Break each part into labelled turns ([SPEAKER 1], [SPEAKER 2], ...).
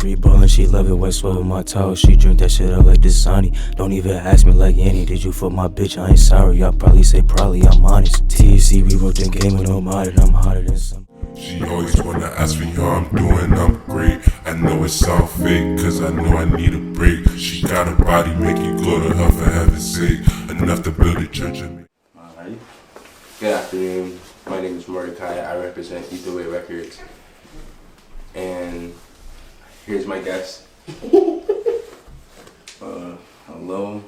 [SPEAKER 1] Free ballin', she love it, white sweat with my towel. She drink that shit up like Dasani. Don't even ask me like Annie. Did you fuck my bitch? I ain't sorry. Y'all probably say probably, I'm honest. THC, we wrote the game with no modded. I'm hotter than some.
[SPEAKER 2] She always wanna ask me how I'm doing, I'm great. I know it sound fake, cause I know I need a break. She got a body, make you go to her for heaven's sake. Enough to build a church of me.
[SPEAKER 3] Alright. Good afternoon. My name is Mordekai. I represent Etherway Records. And here's my guest.
[SPEAKER 4] Hello.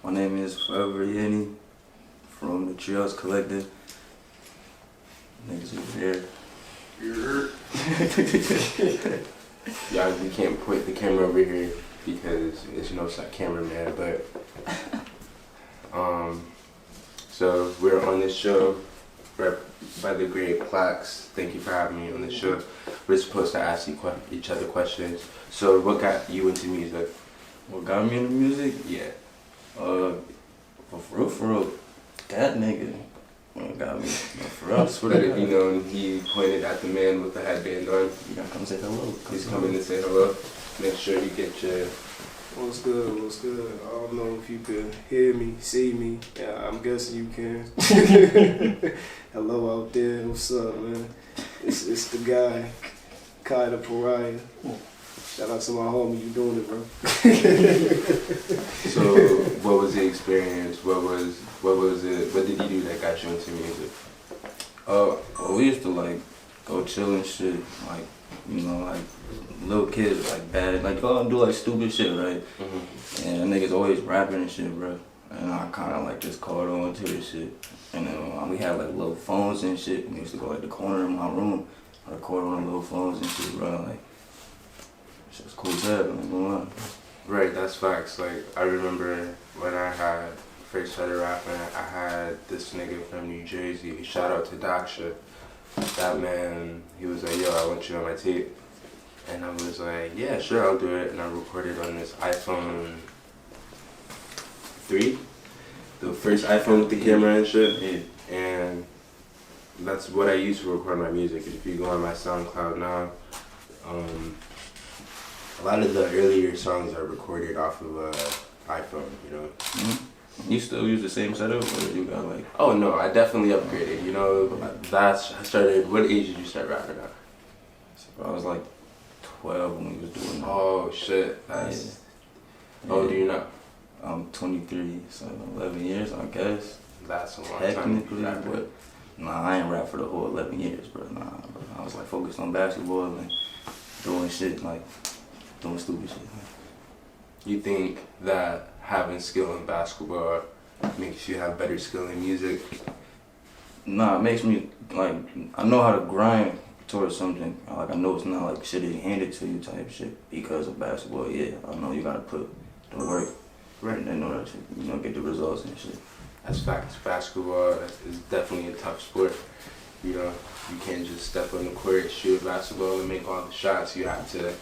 [SPEAKER 4] My name is Foreveryanny from the Treehouse Collective. Niggas over here.
[SPEAKER 3] Y'all, we can't put the camera over here because there's no cameraman, but so we're on this show by the great PLAX. Thank you for having me on the show. We're supposed to ask each other questions. So what got you into music?
[SPEAKER 4] What got me into music?
[SPEAKER 3] Yeah.
[SPEAKER 4] For real, that nigga. What got me? For real.
[SPEAKER 3] So that if you know, he pointed at the man with the headband on.
[SPEAKER 4] You gotta come say hello.
[SPEAKER 3] He's coming to say hello. Make sure you get your...
[SPEAKER 5] What's good? What's good? I don't know if you can hear me, see me. Yeah, I'm guessing you can. Hello out there. What's up, man? It's the guy, Kai the Pariah. Shout out to my homie. You doing it, bro?
[SPEAKER 3] So, what was the experience? What was it? What did you do that got you into music?
[SPEAKER 4] Well, we used to like go chill and shit, like, you know, like little kids like bad, like go and do like stupid shit, right?
[SPEAKER 3] Mm-hmm.
[SPEAKER 4] And niggas always rapping and shit, bro. And I kind of like just caught on to this shit. And then we had like little phones and shit. We used to go like the corner of my room, record on the little phones and shit, bro. Like, shit was cool as hell, man. Going on.
[SPEAKER 3] Right, that's facts. Like, I remember when I had first started rapping, I had this nigga from New Jersey. Shout out to Daksha. That man, he was like, yo, I want you on my tape. And I was like, yeah, sure, I'll do it. And I recorded on this iPhone 3, the first iPhone with the camera and shit.
[SPEAKER 4] Yeah.
[SPEAKER 3] And that's what I use to record my music. If you go on my Soundcloud now, a lot of the earlier songs are recorded off of iPhone, you know.
[SPEAKER 4] Mm-hmm. You still use the same setup, or you got like?
[SPEAKER 3] Oh no, I definitely upgraded. You know, I started. What age did you start rapping at?
[SPEAKER 4] So I was like 12 when we was doing that.
[SPEAKER 3] Oh shit, that's.
[SPEAKER 4] Yeah.
[SPEAKER 3] How old are you now?
[SPEAKER 4] I'm 23, so 11 years, I guess.
[SPEAKER 3] That's a long
[SPEAKER 4] Technically,
[SPEAKER 3] time.
[SPEAKER 4] but nah, I ain't rap for the whole 11 years, bro. Nah, bro. I was like focused on basketball and doing shit, like doing stupid shit.
[SPEAKER 3] You think that having skill in basketball makes you have better skill in music?
[SPEAKER 4] Nah, it makes me like I know how to grind towards something. Like I know it's not like shit is handed to you type shit because of basketball. Yeah, I know you gotta put the work right in order to get the results and shit.
[SPEAKER 3] That's facts. Basketball is definitely a tough sport. You know, you can't just step on the court, shoot a basketball, and make all the shots. You have to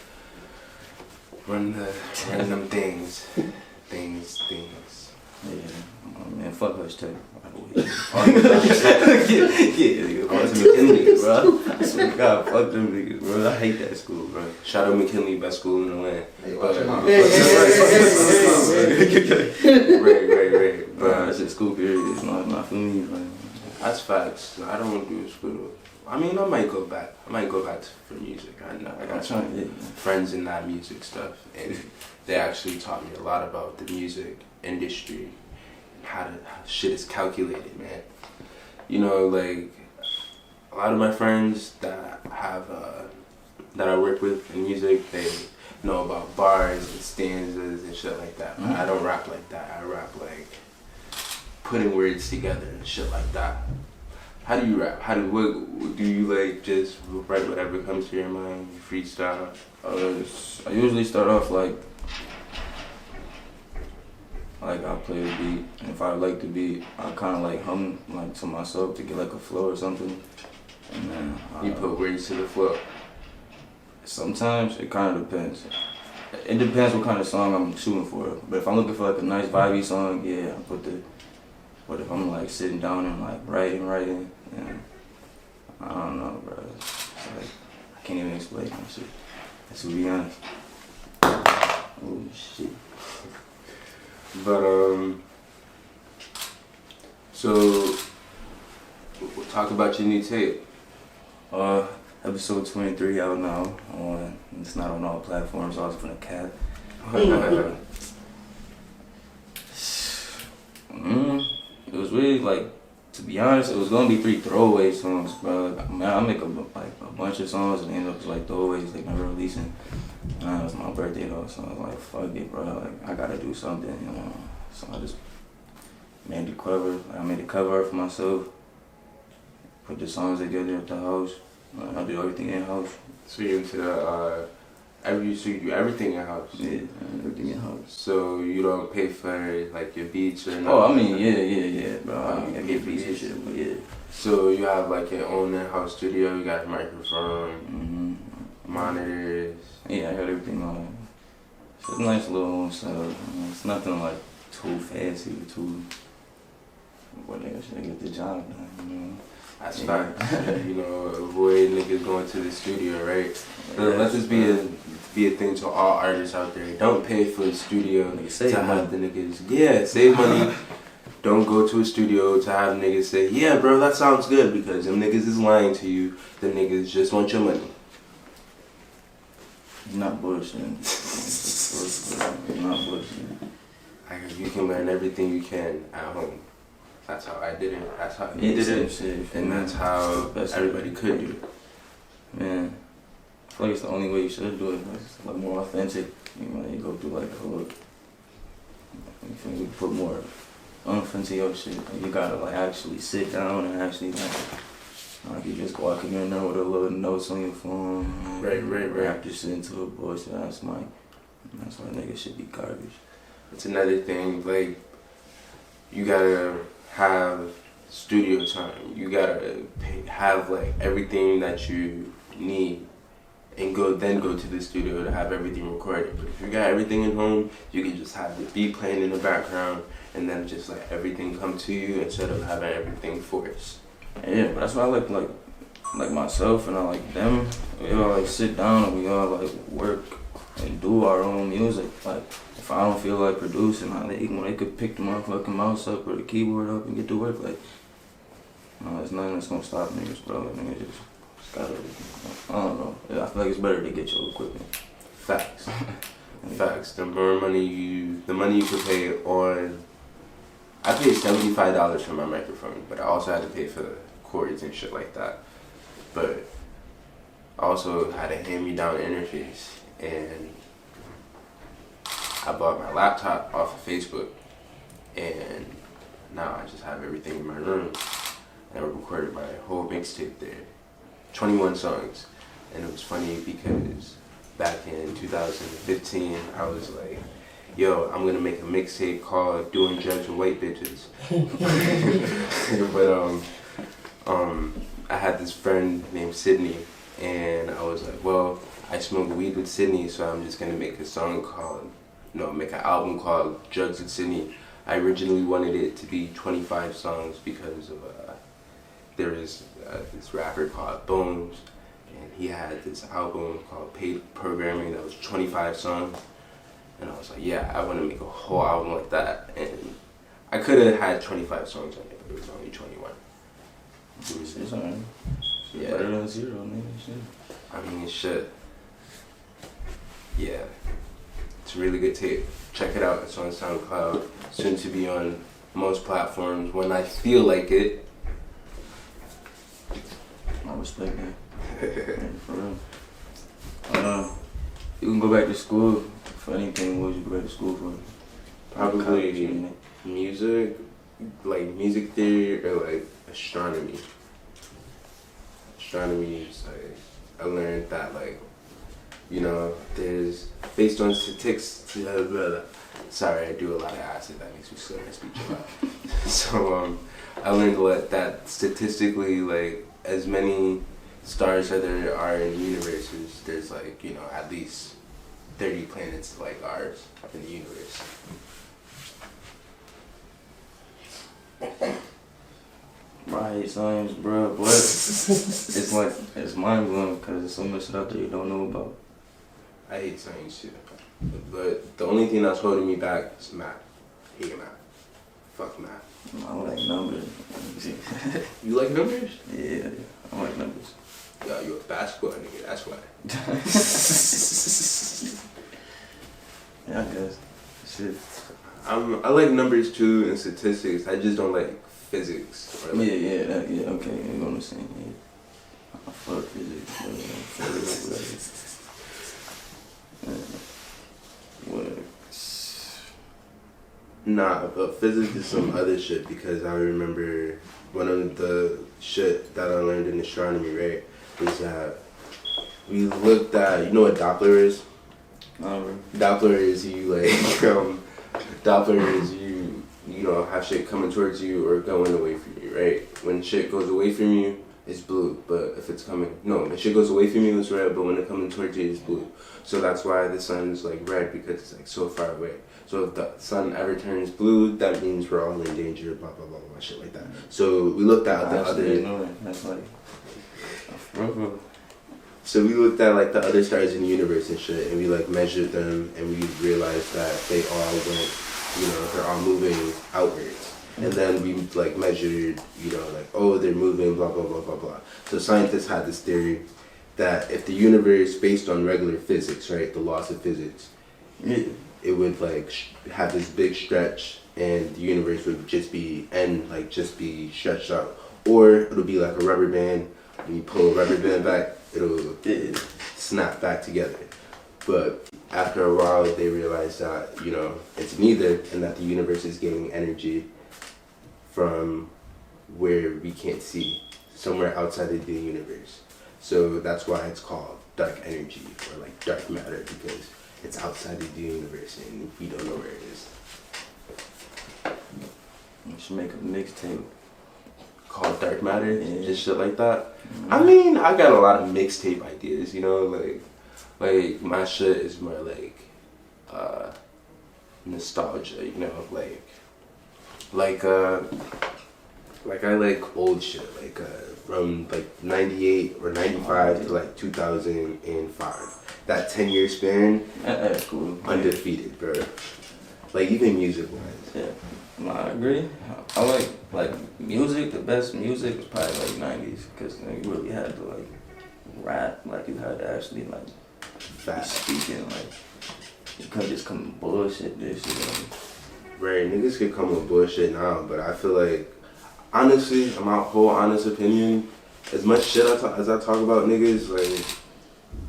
[SPEAKER 3] run them things.
[SPEAKER 4] Yeah, man, fuck Hush Tech.
[SPEAKER 3] Yeah, nigga, McKinley, bro.
[SPEAKER 4] I swear to God, fuck them niggas, bro. I hate that school, bro.
[SPEAKER 3] Shout out McKinley, best school in the land. Right.
[SPEAKER 4] But I said school period is not for me, bro.
[SPEAKER 3] That's facts. I don't want to do school. I mean, I might go back. For music. I know. I got some friends in that music stuff, and they actually taught me a lot about the music industry and how shit is calculated, man. You know, like a lot of my friends that that I work with in music, they know about bars and stanzas and shit like that. But I don't rap like that. I rap like putting words together and shit like that. How do you rap? What do you like? Just write whatever comes to your mind? You freestyle?
[SPEAKER 4] I usually start off like I play the beat, and if I like the beat, I kind of like hum like to myself to get like a flow or something, and then
[SPEAKER 3] you put words to the flow.
[SPEAKER 4] Sometimes it kind of depends. It depends what kind of song I'm shooting for. But if I'm looking for like a nice vibey song, yeah, I put the. But if I'm like sitting down and like writing, and I don't know, bro. It's like I can't even explain that shit. To be honest. Oh shit.
[SPEAKER 3] But so we'll talk about your new tape.
[SPEAKER 4] Episode 23 out now. It's not on all platforms. I was from the cat. It was really like, to be honest, it was gonna be 3 throwaway songs, bro. Man, I make a bunch of songs and end up like throwaways, like never releasing. It was my birthday though, so I was like, fuck it, bro. Like I gotta do something, you know. So I just made the cover. I made the cover art for myself. Put the songs together at the house. I do everything in house.
[SPEAKER 3] So you're into so you do everything in house.
[SPEAKER 4] Yeah, everything in house.
[SPEAKER 3] So you don't pay for like your beats or nothing?
[SPEAKER 4] Oh, I mean, yeah, bro. I get beats and shit, but yeah.
[SPEAKER 3] So you have like your own in-house studio. You got a microphone, monitors.
[SPEAKER 4] Yeah, I got everything on. It's a nice little setup. It's nothing like too fancy or too. What they should get the job done, you know.
[SPEAKER 3] That's facts. You know, avoid niggas going to the studio, right? Let this be a thing to all artists out there. Don't pay for a studio to have the niggas. Yeah, save money. Don't go to a studio to have niggas say, yeah, bro, that sounds good, because them niggas is lying to you. The niggas just want your money.
[SPEAKER 4] You're not bullshitting. You're not bullshitting.
[SPEAKER 3] You can learn everything you can at home. That's how I did it. That's how he did it. And that's how everybody could do it.
[SPEAKER 4] Man, I feel like it's the only way you should do it. It's like more authentic. You know, you go through like a whole. You put more oomph into your shit. Like, you gotta like actually sit down and actually like you just walking in there with a little notes on your phone.
[SPEAKER 3] Right.
[SPEAKER 4] Wrap your shit into a bullshit ass mic. That's why niggas should be garbage.
[SPEAKER 3] It's another thing, like, you gotta have studio time. You gotta have like everything that you need, and then go to the studio to have everything recorded. But if you got everything at home, you can just have the beat playing in the background, and then just let everything come to you instead of having everything forced.
[SPEAKER 4] Yeah, but that's why I like myself and I like them. We all like sit down and we all like work and do our own music. Like if I don't feel like producing, they could pick the motherfucking mouse up or the keyboard up and get to work. Like, no, there's nothing that's gonna stop niggas, bro. Niggas just gotta, I don't know. I feel like it's better to get your equipment.
[SPEAKER 3] Facts. Facts. The money you could pay on. I paid $75 for my microphone, but I also had to pay for the cords and shit like that. But I also had a hand-me-down interface, and I bought my laptop off of Facebook, and now I just have everything in my room. And I recorded my whole mixtape there, 21 songs. And it was funny because back in 2015, I was like, yo, I'm gonna make a mixtape called Doing Drugs with White Bitches. But I had this friend named Sydney, and I was like, well, I smoke weed with Sydney, so I'm just gonna make an album called Drugs with Sydney. I originally wanted it to be 25 songs because of there is this rapper called Bones, and he had this album called Paid Programming that was 25 songs. And I was like, yeah, I want to make a whole album like that. And I could have had 25 songs on it, but it was only 21.
[SPEAKER 4] It's alright.
[SPEAKER 3] Yeah.
[SPEAKER 4] Better than zero, nigga. Shit.
[SPEAKER 3] I mean, shit. Yeah. It's a really good tape. Check it out. It's on Soundcloud. Soon to be on most platforms when I feel like it.
[SPEAKER 4] I respect that. For real. You can go back to school for anything. What would you go back to school for?
[SPEAKER 3] Probably music, like music theory or like astronomy. Astronomy is like, I learned that like, you know, there's, based on statistics, sorry, I do a lot of acid, that makes me slow my speech a lot. So I learned that statistically, like, as many stars as there are in universes, there's like, you know, at least 30 planets like ours in the universe.
[SPEAKER 4] Right, science, bro. But it's like, it's mind blowing because there's so much out there you don't know about.
[SPEAKER 3] I hate science too. But the only thing that's holding me back is math. I hate math. Fuck math.
[SPEAKER 4] I like numbers.
[SPEAKER 3] You like numbers?
[SPEAKER 4] Yeah, I like numbers.
[SPEAKER 3] Yo, you a basketball nigga, that's why.
[SPEAKER 4] Yeah, I guess. Shit.
[SPEAKER 3] I like numbers too and statistics. I just don't like physics. Or like,
[SPEAKER 4] Yeah, okay, you're on the same page. I fuck physics, what?
[SPEAKER 3] Nah, but physics is some other shit because I remember one of the shit that I learned in astronomy, right, is that we looked at, you know what Doppler is? Doppler is you like, Doppler is you know, have shit coming towards you or going away from you, right? When shit goes away from you, it's blue, but if it's coming, no, when shit goes away from you, it's red, but when it comes towards you, it's blue. So that's why the sun's like red, because it's like so far away. So if the sun ever turns blue, that means we're all in danger, blah, blah, blah, blah, shit like that. So we looked at the other...
[SPEAKER 4] That's like...
[SPEAKER 3] So we looked at like the other stars in the universe and shit, and we like measured them, and we realized that they all went, you know, they're all moving outwards. And then we like measured, you know, like, oh, they're moving, blah, blah, blah, blah, blah. So scientists had this theory that if the universe, based on regular physics, right, the laws of physics, it would like have this big stretch, and the universe would just be just be stretched out, or it'll be like a rubber band. When you pull a rubber band back, it'll snap back together. But after a while, they realized that, you know, it's neither, and that the universe is getting energy from where we can't see, somewhere outside of the universe. So that's why it's called dark energy, or like dark matter, because it's outside of the universe and we don't know where it is.
[SPEAKER 4] You should make a mixtape
[SPEAKER 3] Called Dark Matter, just shit like that. I mean, I got a lot of mixtape ideas, you know, like my shit is more like nostalgia, you know, like I like old shit, like from like 98 or 95 to like 2005. That 10-year span,
[SPEAKER 4] that's cool.
[SPEAKER 3] undefeated, bro. Like even music wise.
[SPEAKER 4] Yeah, no, I agree. I like music. The best music was probably like 90s, because you really had to like rap, like you had to actually like be speaking, like you couldn't just come with bullshit this shit.
[SPEAKER 3] Right, niggas could come with bullshit now, but I feel like, honestly, in my whole honest opinion, as much shit as I talk about niggas, like,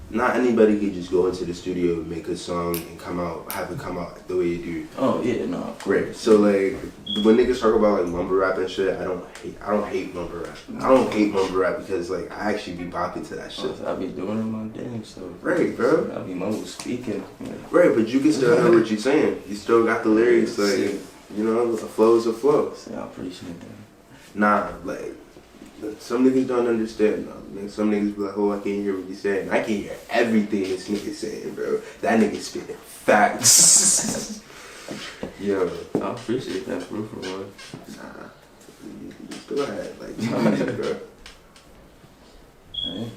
[SPEAKER 3] not anybody could just go into the studio, make a song, and have it come out the way you do.
[SPEAKER 4] Oh yeah, no.
[SPEAKER 3] Right. So like, when niggas talk about like mumble rap and shit, I don't hate mumble rap. I don't hate mumble rap because like I actually be bopping to that shit.
[SPEAKER 4] I be doing it my damn stuff.
[SPEAKER 3] Right, bro.
[SPEAKER 4] I be mumble speaking.
[SPEAKER 3] Right, but you can still hear what you're saying. You still got the lyrics, like, you know, a flow is a flow.
[SPEAKER 4] See, I appreciate that.
[SPEAKER 3] Nah, like, some niggas don't understand though. Like, some niggas be like, oh, I can't hear what you saying. I can hear everything this nigga saying, bro. That nigga spitting facts. Yo.
[SPEAKER 4] I appreciate that, bro, for what?
[SPEAKER 3] Nah. Just go ahead. Like, bro.
[SPEAKER 4] Hey,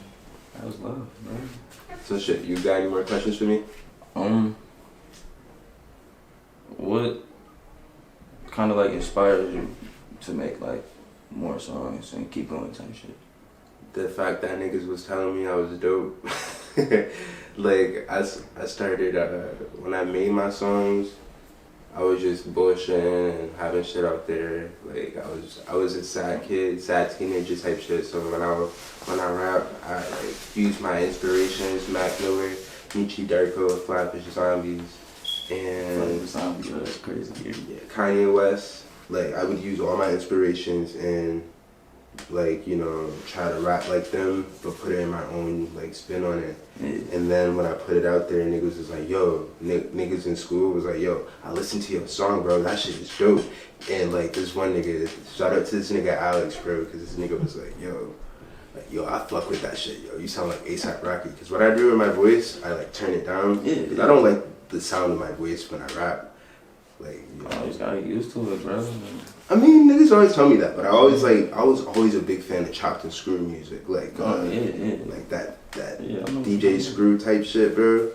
[SPEAKER 4] that was love, man.
[SPEAKER 3] So shit, you got any more questions for me?
[SPEAKER 4] What kind of like inspires you to make like more songs and keep going type shit?
[SPEAKER 3] The fact that niggas was telling me I was dope. Like, I started, when I made my songs, I was just bullshitting and having shit out there. Like, I was a sad kid, sad teenager type shit. So when I rap, I like use my inspirations, Mac Miller, Michi Darko, Flatfish Zombies, and
[SPEAKER 4] Zombies, that's crazy.
[SPEAKER 3] Yeah, Kanye West. Like, I would use all my inspirations and like, you know, try to rap like them, but put it in my own like spin on it.
[SPEAKER 4] Yeah.
[SPEAKER 3] And then when I put it out there, niggas was like, yo, niggas in school was like, yo, I listened to your song, bro, that shit is dope. And like this one nigga, shout out to this nigga Alex, bro, because this nigga was like, yo, I fuck with that shit, yo, you sound like A$AP Rocky. Because what I do with my voice, I like turn it down.
[SPEAKER 4] Yeah.
[SPEAKER 3] Because I don't like the sound of my voice when I rap. Like, you know.
[SPEAKER 4] I just gotta get used to it, bro.
[SPEAKER 3] I mean, niggas always tell me that, but I was always a big fan of chopped and screw music, like like that DJ Screw type shit, bro.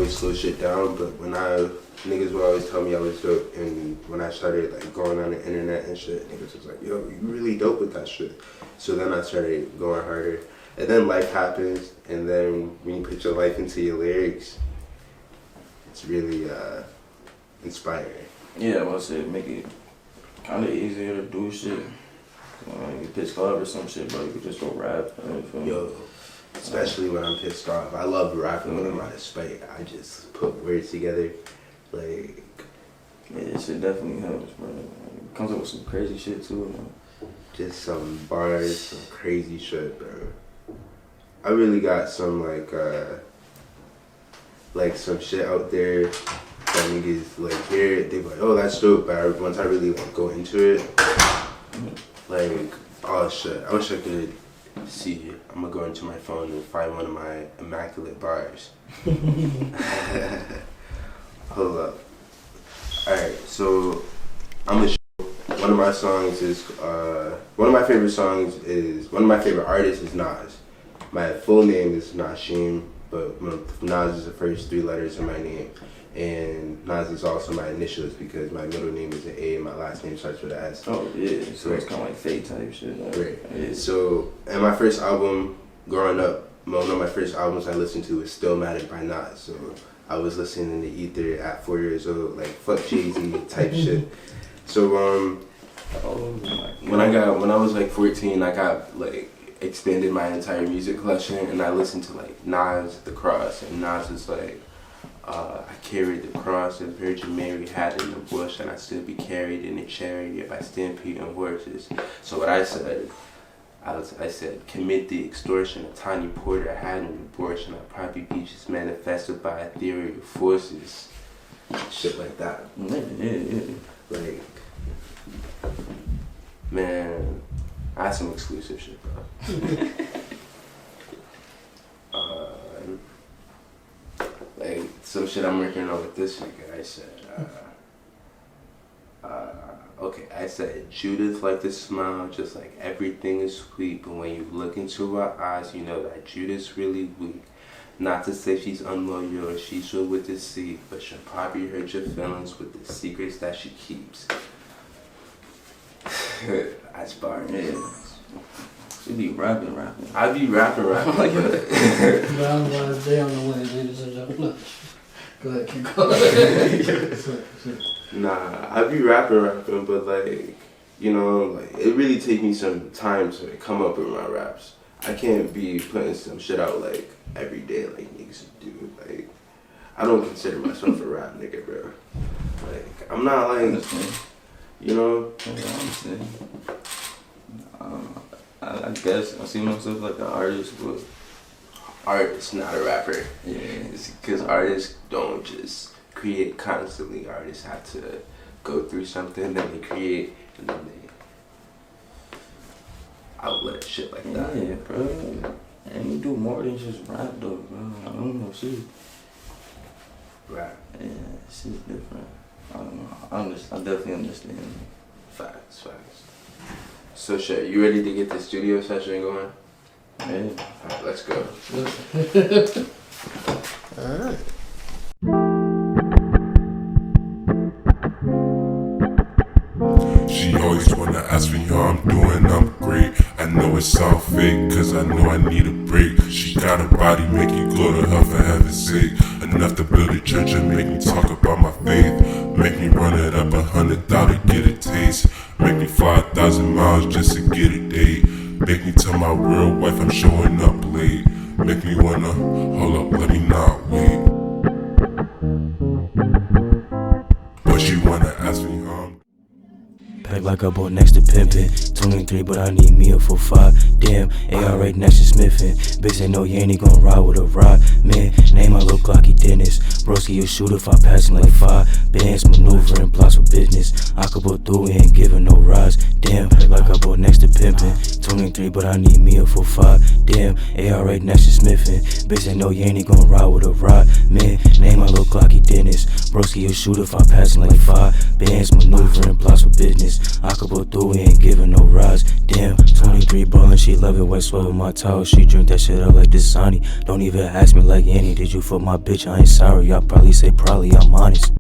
[SPEAKER 3] always slow shit down, but niggas would always tell me I was dope, and when I started like going on the internet and shit, niggas was like, yo, you really dope with that shit. So then I started going harder, and then life happens, and then when you put your life into your lyrics, it's really inspiring.
[SPEAKER 4] Yeah, well, I said make it kind of easier to do shit. You get pissed off or some shit, bro, you could just go rap.
[SPEAKER 3] Yo, especially when I'm pissed off. I love rapping when I'm out of spite. I just put words together, like.
[SPEAKER 4] Yeah, this shit definitely helps, bro. It comes up with some crazy shit too, man.
[SPEAKER 3] Just some bars, some crazy shit, bro. I really got some like some shit out there that niggas like hear it, they be like, oh, that's dope, but once I really like go into it, like, oh shit, I wish I could see. I'm gonna go into my phone and find one of my immaculate bars. Hold up. Alright, so I'm gonna show one of my songs is one of my favorite artists is Nas. My full name is Nasheem, but Nas is the first 3 letters of my name. And Nas is also my initials because my middle name is an A and my last name starts with an S.
[SPEAKER 4] Oh yeah, so it's kind of like fate type shit. Like,
[SPEAKER 3] right.
[SPEAKER 4] Yeah.
[SPEAKER 3] So, and my first album, growing up, one of my first albums I listened to was Stillmatic by Nas. So I was listening to Ether at 4 years old, like fuck Jay-Z type shit. So when I was like 14, I got like expanded my entire music collection, and I listened to like Nas, The Cross, and Nas is like, I carried the cross that Virgin Mary had in the bush, and I still be carried in a chariot by stampeding horses. So what I said, I said, commit the extortion a tiny porter had an abortion. I'd probably be just manifested by ethereal forces. Shit like that.
[SPEAKER 4] Yeah.
[SPEAKER 3] Like, man, that's some exclusive shit, bro. Like, some shit I'm working on with this nigga, I said, okay, I said, Judith like to smile, just like everything is sweet, but when you look into her eyes, you know that Judith's really weak. Not to say she's unloyal or she's sure with deceit, but she'll probably hurt your feelings with the secrets that she keeps. That's bar.
[SPEAKER 4] Yeah. You be rapping.
[SPEAKER 3] I be rapping.
[SPEAKER 6] Round one day on the way, ladies and gentlemen. Go ahead, keep going.
[SPEAKER 3] Nah, I be rapping, but like, you know, like it really take me some time to come up with my raps. I can't be putting some shit out like every day like niggas do. Like, I don't consider myself a rap nigga, bro. Like, I'm not like, you know.
[SPEAKER 4] I understand. I guess I see myself like an artist, but
[SPEAKER 3] Artist, not a rapper.
[SPEAKER 4] yeah,
[SPEAKER 3] Because artists don't just create constantly. Artists have to go through something, then they create, and then they outlet shit like that.
[SPEAKER 4] yeah, bro. And you do more than just rap, though, bro. I don't know, shit.
[SPEAKER 3] Rap.
[SPEAKER 4] Yeah, shit's different. I don't know. I definitely understand.
[SPEAKER 3] Facts. So shit, you ready to get the studio session going?
[SPEAKER 4] Yeah.
[SPEAKER 3] Alright, let's go.
[SPEAKER 6] Alright.
[SPEAKER 2] She always wanna ask me how I'm doing, I'm great. I know it sound fake, cause I know I need a break. She got a body, make you go to her for heaven's sake. Enough to build a church and make me talk about my faith. Make me run it up 100 to get a taste. Make me fly 1,000 miles just to get a date. Make me tell my real wife I'm showing up late. Make me wanna, hold up, let me not wait. But she wanna ask me how I'm
[SPEAKER 1] Pack like I bought next to pimpin'. 23, but I need me a 4-5. Damn, AR right next to Smithin'. Bitch, they know you ain't gon' ride with a rod. Man, name my little Glocky Dennis. Broski, you shoot if I pass him like 5 bands. Maneuvering blocks for business. I could go through, ain't giving no rides. Damn, pack like I bought next to pimpin'. 23, but I need me a 4-5. Damn, AR right next to Smithin'. Bitch, they know you ain't gon' ride with a rod. Man, name my little Glocky Dennis. Broski, you shoot if I pass him like 5 bands. Maneuvering blocks for business. I could go through, ain't giving no rides. Damn, 20 street ballin', she love it, white sweat with my towel. She drink that shit up like Dasani. Don't even ask me like Annie, did you fuck my bitch? I ain't sorry, I'll probably say probably, I'm honest.